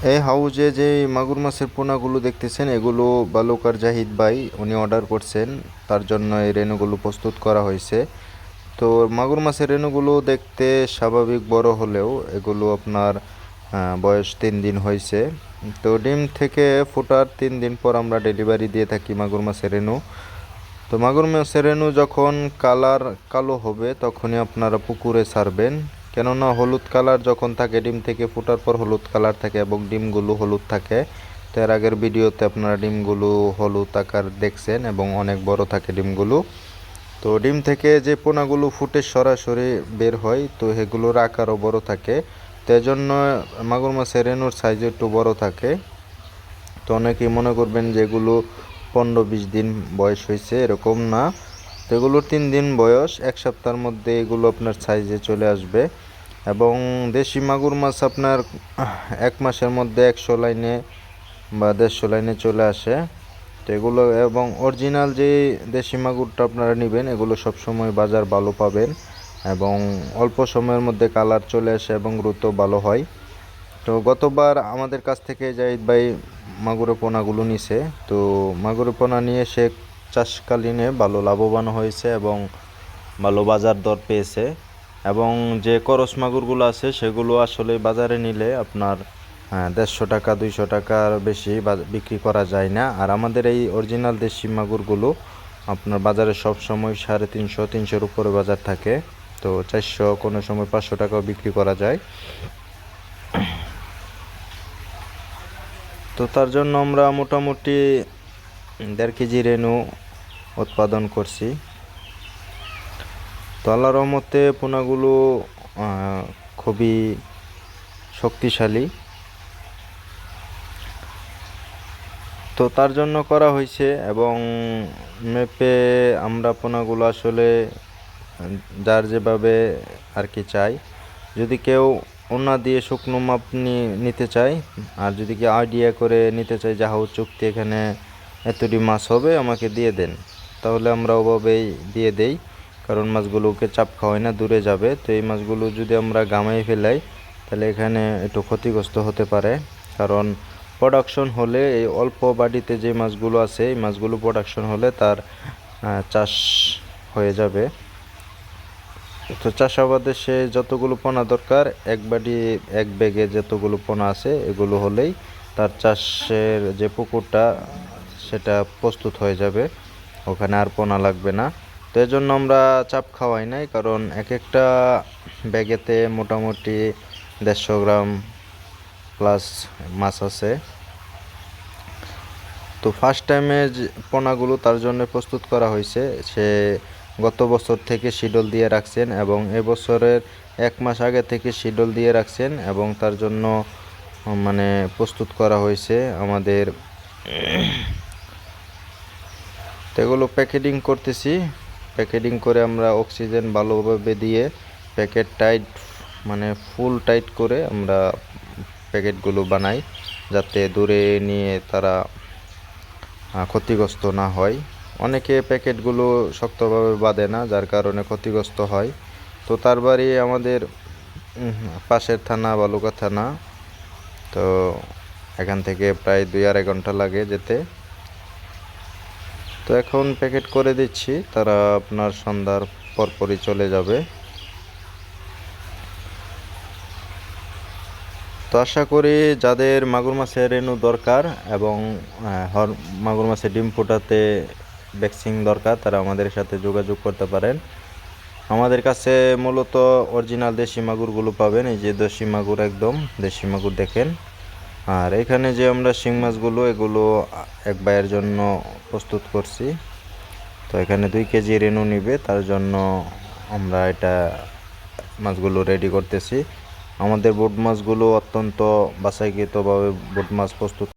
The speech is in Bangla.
এই হাউজে যে মাগুর মাছের পোনাগুলো দেখতেছেন, এগুলো বালুকার জাহিদ ভাই উনি অর্ডার করছেন, তার জন্য এই রেণুগুলো প্রস্তুত করা হয়েছে। তো মাগুর মাছের রেণুগুলো দেখতে স্বাভাবিক বড় হলেও এগুলো আপনার বয়স 3 দিন হয়েছে। তো ডিম থেকে ফোটার 3 দিন পর আমরা ডেলিভারি দিয়ে থাকি মাগুর মাছের রেণু। তো মাগুর মাছের রেণু যখন কালো হবে তখনই আপনারা পুকুরে ছাড়বেন, কেননা হলুদ কালার যখন থাকে ডিম থেকে ফোটার পর হলুদ কালার থাকে এবং ডিমগুলো হলুদ থাকে। তো এর আগের ভিডিওতে আপনারা ডিমগুলো হলুদ আকার দেখছেন এবং অনেক বড় থাকে ডিমগুলো। তো ডিম থেকে যে পোনাগুলো ফুটে সরাসরি বের হয়, তো এগুলোর আকারও বড় থাকে। তো এজন্য মাগুর মাছের রেণুর সাইজ একটু বড় থাকে। তো অনেকেই মনে করবেন যে এগুলো 15-20 দিন বয়স হয়েছে, এরকম না। তো এগুলোর 3 দিন বয়স, 1 সপ্তাহের মধ্যে এগুলো আপনার সাইজে চলে আসবে। এবং দেশি মাগুর মাছ আপনার 1 মাসের মধ্যে 100 লাইনে বা 150 লাইনে চলে আসে। তো এগুলো এবং অরিজিনাল যে দেশি মাগুরটা আপনারা নেবেন, এগুলো সবসময় বাজার ভালো পাবেন এবং অল্প সময়ের মধ্যে কালার চলে আসে এবং দ্রুত ভালো হয়। তো গতবার আমাদের কাছ থেকে জাহিদ ভাই মাগুরের পোনাগুলো নিছে। তো মাগুরের পোনা নিয়ে সে চাষকালীনে ভালো লাভবান হয়েছে এবং ভালো বাজার দর পেয়েছে। এবং যে করস মাগুরগুলো আছে সেগুলো আসলে বাজারে নিলে আপনার 150 টাকা 200 টাকার বেশি বিক্রি করা যায় না। আর আমাদের এই অরিজিনাল দেশি মাগুরগুলো আপনার বাজারে সব সময় 350-300-300-র উপরে বাজার থাকে। তো 400, কোনো সময় 500 টাকাও বিক্রি করা যায়। তো তার জন্য আমরা মোটামুটি 1.5 কেজি রেণু উৎপাদন করছি। তো আল্লাহর রহমতে পোনাগুলো খুবই শক্তিশালী। তো তার জন্য করা হয়েছে এবং মেপে আমরা পোনাগুলো আসলে যার যেভাবে আর কি চাই। যদি কেউ ওনা দিয়ে শুকনো মাপ নিতে চায়, আর যদি কেউ আইডিয়া করে নিতে চায় যে হাউ চুক্তি এখানে এতটি মাছ হবে আমাকে দিয়ে দেন, তাহলে আমরা ওভাবেই দিয়ে দেই। কারণ মাছগুলোকে চাপ খাওয়াই না, দূরে যাবে। তো এই মাছগুলো যদি আমরা গামাই ফেলাই তাহলে এখানে একটু ক্ষতিগ্রস্ত হতে পারে। কারণ প্রোডাকশন হলে এই অল্প বাড়িতে যে মাছগুলো আছে এই মাছগুলো প্রোডাকশন হলে তার চাষ হয়ে যাবে। তো চাষাবাদে সে যতগুলো পোনা দরকার এক ব্যাগে যতগুলো পোনা আছে এগুলো হলেই তার চাষের যে পুকুরটা সেটা প্রস্তুত হয়ে যাবে, ওখানে আর পোনা লাগবে না। তো এজন্য আমরা চাপ খাওয়াই নাই, কারণ এক একটা ব্যাগেতে মোটামুটি 150 গ্রাম প্লাস মাছ আছে। তো ফার্স্ট টাইমে যে পোনাগুলো তার জন্য প্রস্তুত করা হয়েছে, সে গত বছর থেকে শিডল দিয়ে রাখছেন এবং এবছরের 1 মাস আগে থেকে শিডল দিয়ে রাখছেন এবং তার জন্য মানে প্রস্তুত করা হয়েছে আমাদের। তো এগুলো প্যাকেটিং করতেছি। প্যাকেটিং করে আমরা অক্সিজেন ভালোভাবে দিয়ে প্যাকেট টাইট, মানে ফুল টাইট করে আমরা প্যাকেটগুলো বানাই, যাতে দূরে নিয়ে তারা ক্ষতিগ্রস্ত না হয়। অনেকে প্যাকেটগুলো শক্তভাবে বাঁধে না, যার কারণে ক্ষতিগ্রস্ত হয়। তো তার বাড়ি আমাদের পাশের থানা বালুকা থানা। তো এখান থেকে প্রায় 2-2.5 ঘন্টা লাগে যেতে। তো এখন প্যাকেট করে দিচ্ছি, তারা আপনার সন্ধ্যার পরপরই চলে যাবে। তো আশা করি যাদের মাগুর মাছের রেণু দরকার এবং মাগুর মাছের ডিম ফোটাতে ভ্যাকসিন দরকার, তারা আমাদের সাথে যোগাযোগ করতে পারেন। আমাদের কাছে মূলত অরিজিনাল দেশি মাগুরগুলো পাবেন, এই যে দেশি মাগুর, একদম দেশি মাগুর দেখেন। আর এখানে যে আমরা শিং মাছগুলো এগুলো এক ভাইয়ের জন্য প্রস্তুত করছি। তো এখানে 2 কেজি রেণু নিবে, তার জন্য আমরা এটা মাছগুলো রেডি করতেছি। আমাদের বোট মাছগুলো অত্যন্ত বাছাইকৃতভাবে বোট মাছ প্রস্তুত